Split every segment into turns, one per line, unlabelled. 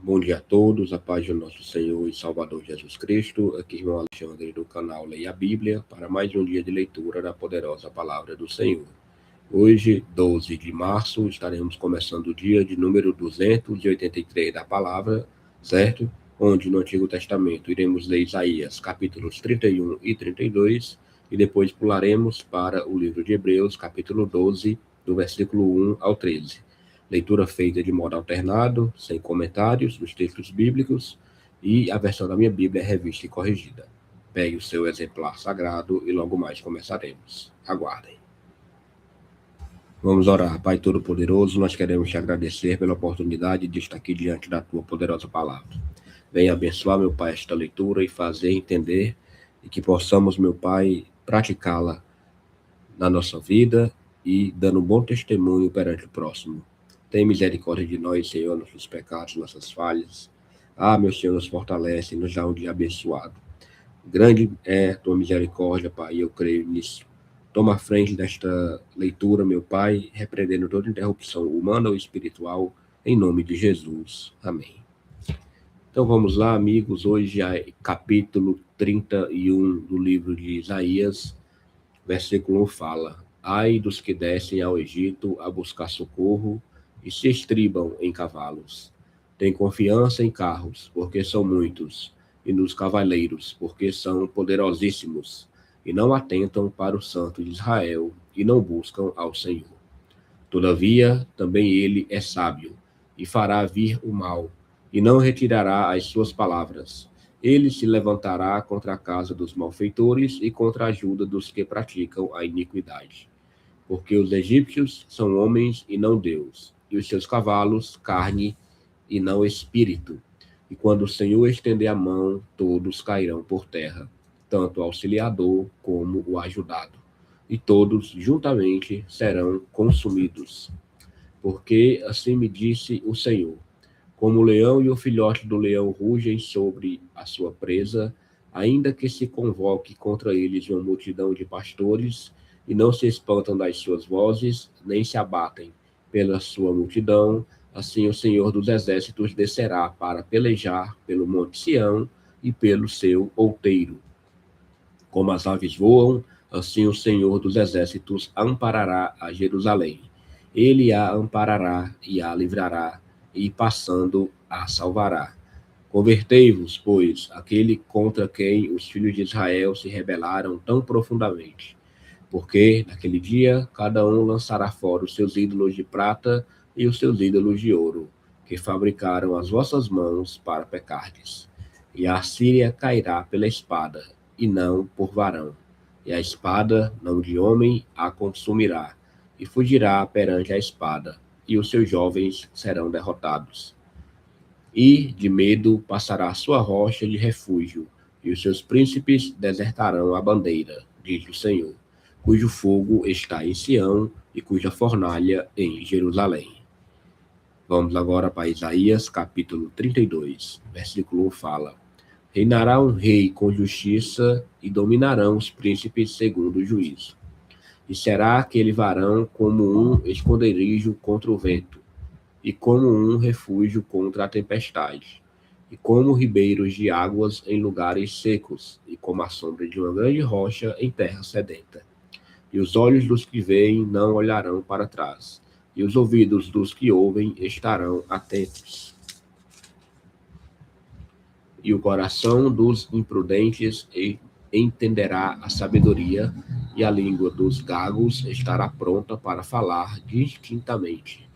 Bom dia a todos, a paz do nosso Senhor e Salvador Jesus Cristo. Aqui, irmão Alexandre, do canal Leia a Bíblia, para mais um dia de leitura da poderosa palavra do Senhor. Hoje, 12 de março, estaremos começando o dia de número 283 da palavra, certo? Onde no Antigo Testamento iremos ler Isaías, capítulos 31 e 32, e depois pularemos para o livro de Hebreus, capítulo 12, do versículo 1 ao 13. Leitura feita de modo alternado, sem comentários, dos textos bíblicos, e a versão da minha Bíblia é revista e corrigida. Pegue o seu exemplar sagrado e logo mais começaremos. Aguardem. Vamos orar. Pai Todo-Poderoso, nós queremos te agradecer pela oportunidade de estar aqui diante da tua poderosa palavra. Venha abençoar, meu Pai, esta leitura e fazer entender e que possamos, meu Pai, praticá-la na nossa vida e dando um bom testemunho perante o próximo. Tem misericórdia de nós, Senhor, nossos pecados, nossas falhas. Meu Senhor, nos fortalece e nos dá um dia abençoado. Grande é a tua misericórdia, Pai, e eu creio nisso. Toma a frente desta leitura, meu Pai, repreendendo toda interrupção humana ou espiritual, em nome de Jesus. Amém. Então vamos lá, amigos. Hoje é capítulo 31 do livro de Isaías. Versículo 1 fala: Ai dos que descem ao Egito a buscar socorro e se estribam em cavalos. Tem confiança em carros, porque são muitos, e nos cavaleiros, porque são poderosíssimos, e não atentam para o Santo de Israel, e não buscam ao Senhor. Todavia, também ele é sábio, e fará vir o mal, e não retirará as suas palavras. Ele se levantará contra a casa dos malfeitores e contra a ajuda dos que praticam a iniquidade. Porque os egípcios são homens e não Deus, e os seus cavalos, carne e não espírito. E quando o Senhor estender a mão, todos cairão por terra, tanto o auxiliador como o ajudado, e todos juntamente serão consumidos. Porque assim me disse o Senhor: como o leão e o filhote do leão rugem sobre a sua presa, ainda que se convoque contra eles uma multidão de pastores, e não se espantam das suas vozes, nem se abatem pela sua multidão, assim o Senhor dos Exércitos descerá para pelejar pelo Monte Sião e pelo seu outeiro. Como as aves voam, assim o Senhor dos Exércitos amparará a Jerusalém. Ele a amparará e a livrará, e passando a salvará. Convertei-vos, pois, aquele contra quem os filhos de Israel se rebelaram tão profundamente. Porque, naquele dia, cada um lançará fora os seus ídolos de prata e os seus ídolos de ouro, que fabricaram as vossas mãos para pecardes. E a Assíria cairá pela espada, e não por varão. E a espada, não de homem, a consumirá, e fugirá perante a espada, e os seus jovens serão derrotados. E de medo passará a sua rocha de refúgio, e os seus príncipes desertarão a bandeira, diz o Senhor, cujo fogo está em Sião e cuja fornalha em Jerusalém. Vamos agora para Isaías, capítulo 32, versículo 1 fala: Reinará um rei com justiça e dominarão os príncipes segundo o juízo. E será aquele varão como um esconderijo contra o vento, e como um refúgio contra a tempestade, e como ribeiros de águas em lugares secos, e como a sombra de uma grande rocha em terra sedenta. E os olhos dos que veem não olharão para trás, e os ouvidos dos que ouvem estarão atentos. E o coração dos imprudentes entenderá a sabedoria, e a língua dos gagos estará pronta para falar distintamente.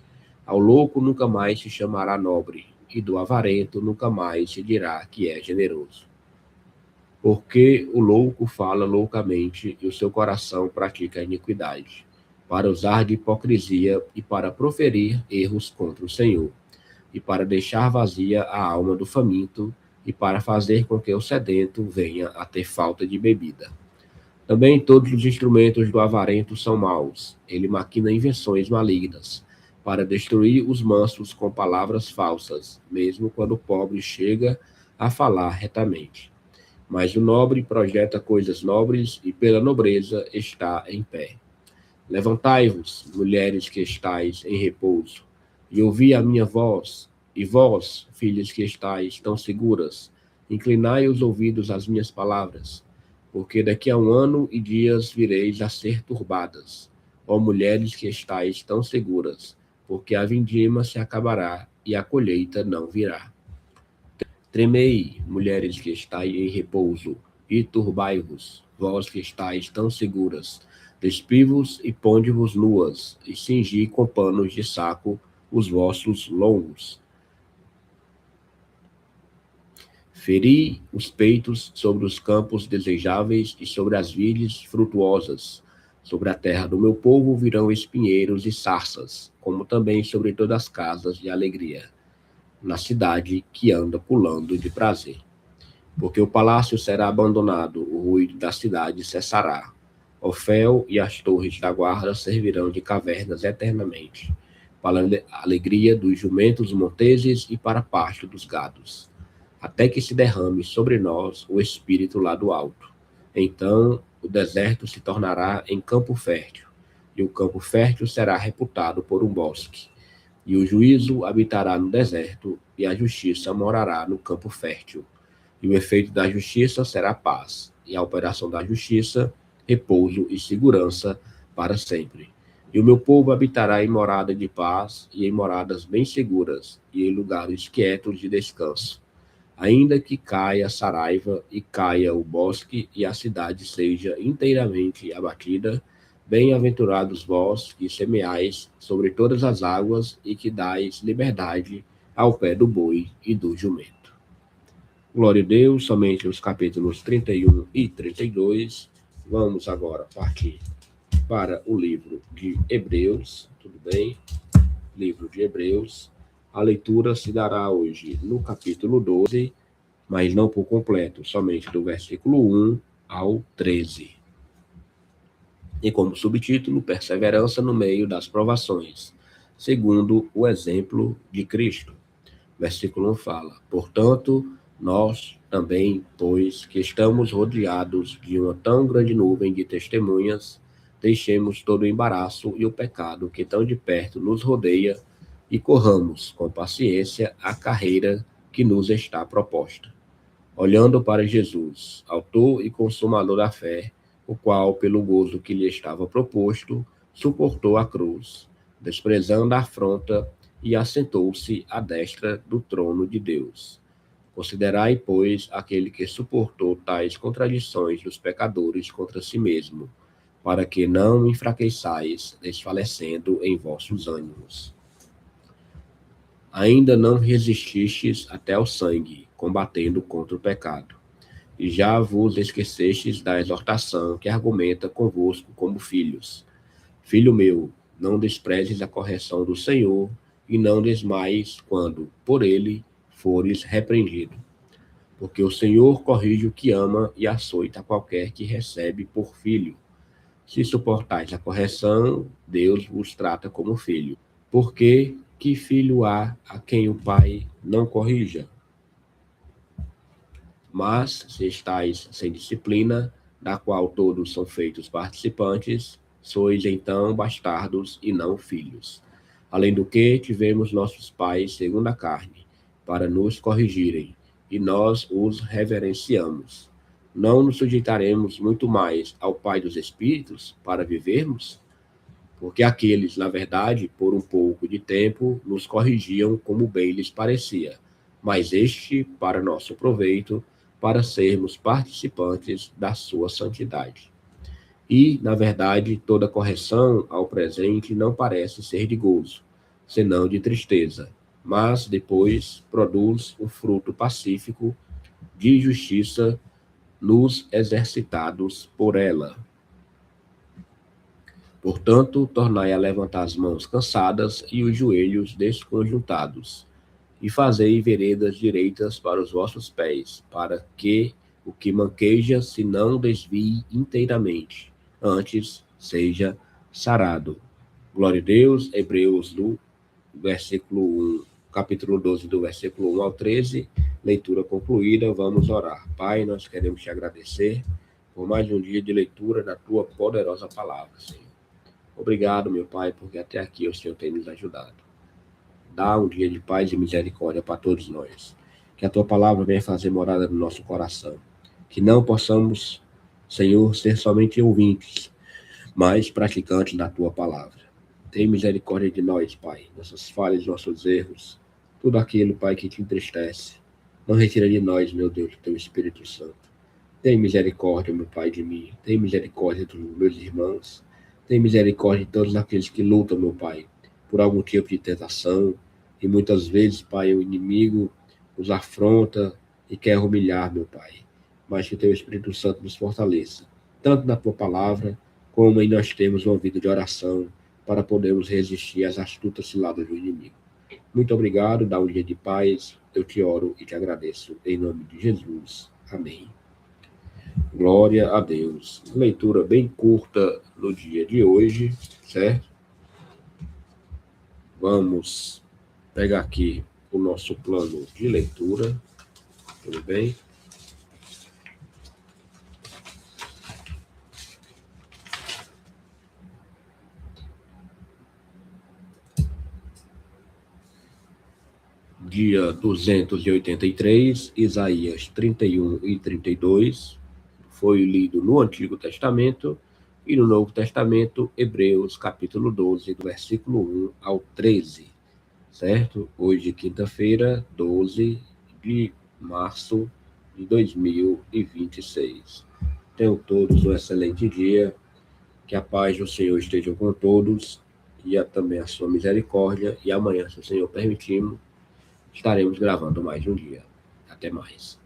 Ao louco nunca mais se chamará nobre, e do avarento nunca mais se dirá que é generoso. Porque o louco fala loucamente, e o seu coração pratica a iniquidade, para usar de hipocrisia e para proferir erros contra o Senhor, e para deixar vazia a alma do faminto, e para fazer com que o sedento venha a ter falta de bebida. Também todos os instrumentos do avarento são maus. Ele maquina invenções malignas, para destruir os mansos com palavras falsas, mesmo quando o pobre chega a falar retamente. Mas o nobre projeta coisas nobres, e pela nobreza está em pé. Levantai-vos, mulheres que estáis em repouso, e ouvi a minha voz, E vós, filhas que estáis tão seguras, inclinai os ouvidos às minhas palavras, porque daqui a 1 ano e dias vireis a ser turbadas, ó mulheres que estáis tão seguras, porque a vindima se acabará e a colheita não virá. Tremei, mulheres que estáis em repouso, e turbai-vos, vós que estáis tão seguras. Despivos e ponde-vos nuas, e cingi com panos de saco os vossos lombos. Feri os peitos sobre os campos desejáveis e sobre as vides frutuosas. Sobre a terra do meu povo virão espinheiros e sarças, como também sobre todas as casas de alegria, na cidade que anda pulando de prazer. Porque o palácio será abandonado, o ruído da cidade cessará. Ofel e as torres da guarda servirão de cavernas eternamente, para a alegria dos jumentos monteses e para a pasto dos gados, até que se derrame sobre nós o Espírito lá do alto. Então o deserto se tornará em campo fértil, e o campo fértil será reputado por um bosque. E o juízo habitará no deserto, e a justiça morará no campo fértil. E o efeito da justiça será paz, e a operação da justiça, repouso e segurança para sempre. E o meu povo habitará em morada de paz, e em moradas bem seguras, e em lugares quietos de descanso. Ainda que caia a saraiva, e caia o bosque, e a cidade seja inteiramente abatida, bem-aventurados vós que semeais sobre todas as águas, e que dais liberdade ao pé do boi e do jumento. Glória a Deus, somente os capítulos 31 e 32. Vamos agora partir para o livro de Hebreus, tudo bem? Livro de Hebreus. A leitura se dará hoje no capítulo 12, mas não por completo, somente do versículo 1 ao 13. E como subtítulo, Perseverança no meio das provações, segundo o exemplo de Cristo. Versículo 1 fala: portanto, nós também, pois que estamos rodeados de uma tão grande nuvem de testemunhas, deixemos todo o embaraço e o pecado que tão de perto nos rodeia e corramos com paciência a carreira que nos está proposta, olhando para Jesus, autor e consumador da fé, o qual, pelo gozo que lhe estava proposto, suportou a cruz, desprezando a afronta, e assentou-se à destra do trono de Deus. Considerai, pois, aquele que suportou tais contradições dos pecadores contra si mesmo, para que não enfraqueçais, desfalecendo em vossos ânimos. Ainda não resististes até ao sangue, combatendo contra o pecado. E já vos esquecestes da exortação que argumenta convosco como filhos. Filho meu, não desprezes a correção do Senhor, e não desmaies quando, por ele, fores repreendido. Porque o Senhor corrige o que ama e açoita qualquer que recebe por filho. Se suportais a correção, Deus vos trata como filho. Porque que filho há a quem o pai não corrija? Mas, se estáis sem disciplina, da qual todos são feitos participantes, sois então bastardos e não filhos. Além do que, tivemos nossos pais segundo a carne, para nos corrigirem, e nós os reverenciamos. Não nos sujeitaremos muito mais ao Pai dos Espíritos para vivermos? Porque aqueles, na verdade, por um pouco de tempo, nos corrigiam como bem lhes parecia, mas este, para nosso proveito, para sermos participantes da sua santidade. E, na verdade, toda correção ao presente não parece ser de gozo, senão de tristeza, mas depois produz o fruto pacífico de justiça nos exercitados por ela. Portanto, tornai a levantar as mãos cansadas e os joelhos desconjuntados, e fazei veredas direitas para os vossos pés, para que o que manqueja se não desvie inteiramente, antes seja sarado. Glória a Deus. Hebreus do versículo 1, capítulo 12, do versículo 1 ao 13, leitura concluída. Vamos orar. Pai, nós queremos te agradecer por mais um dia de leitura da tua poderosa palavra, Senhor. Obrigado, meu Pai, porque até aqui o Senhor tem nos ajudado. dá um dia de paz e misericórdia para todos nós. Que a tua palavra venha fazer morada no nosso coração. Que não possamos, Senhor, ser somente ouvintes, mas praticantes da tua palavra. Tem misericórdia de nós, Pai, nossas falhas, nossos erros, tudo aquilo, Pai, que te entristece. Não retira de nós, meu Deus, o teu Espírito Santo. Tem misericórdia, meu Pai, de mim. Tem misericórdia dos meus irmãos. Tem misericórdia de todos aqueles que lutam, meu Pai, por algum tipo de tentação. E muitas vezes, Pai, o inimigo os afronta e quer humilhar, meu Pai. Mas que o teu Espírito Santo nos fortaleça, tanto na tua palavra, como em nós temos uma vida de oração para podermos resistir às astutas ciladas do inimigo. Muito obrigado, dá um dia de paz. Eu te oro e te agradeço. Em nome de Jesus. Amém. Glória a Deus. Leitura bem curta no dia de hoje, certo? Vamos pegar aqui o nosso plano de leitura. Tudo bem? Dia 283, Isaías 31 e 32. Foi lido no Antigo Testamento e no Novo Testamento, Hebreus capítulo 12, do versículo 1 ao 13, certo? Hoje, quinta-feira, 12 de março de 2026. Tenham todos um excelente dia, que a paz do Senhor esteja com todos e também a sua misericórdia. E amanhã, se o Senhor permitir, estaremos gravando mais um dia. Até mais.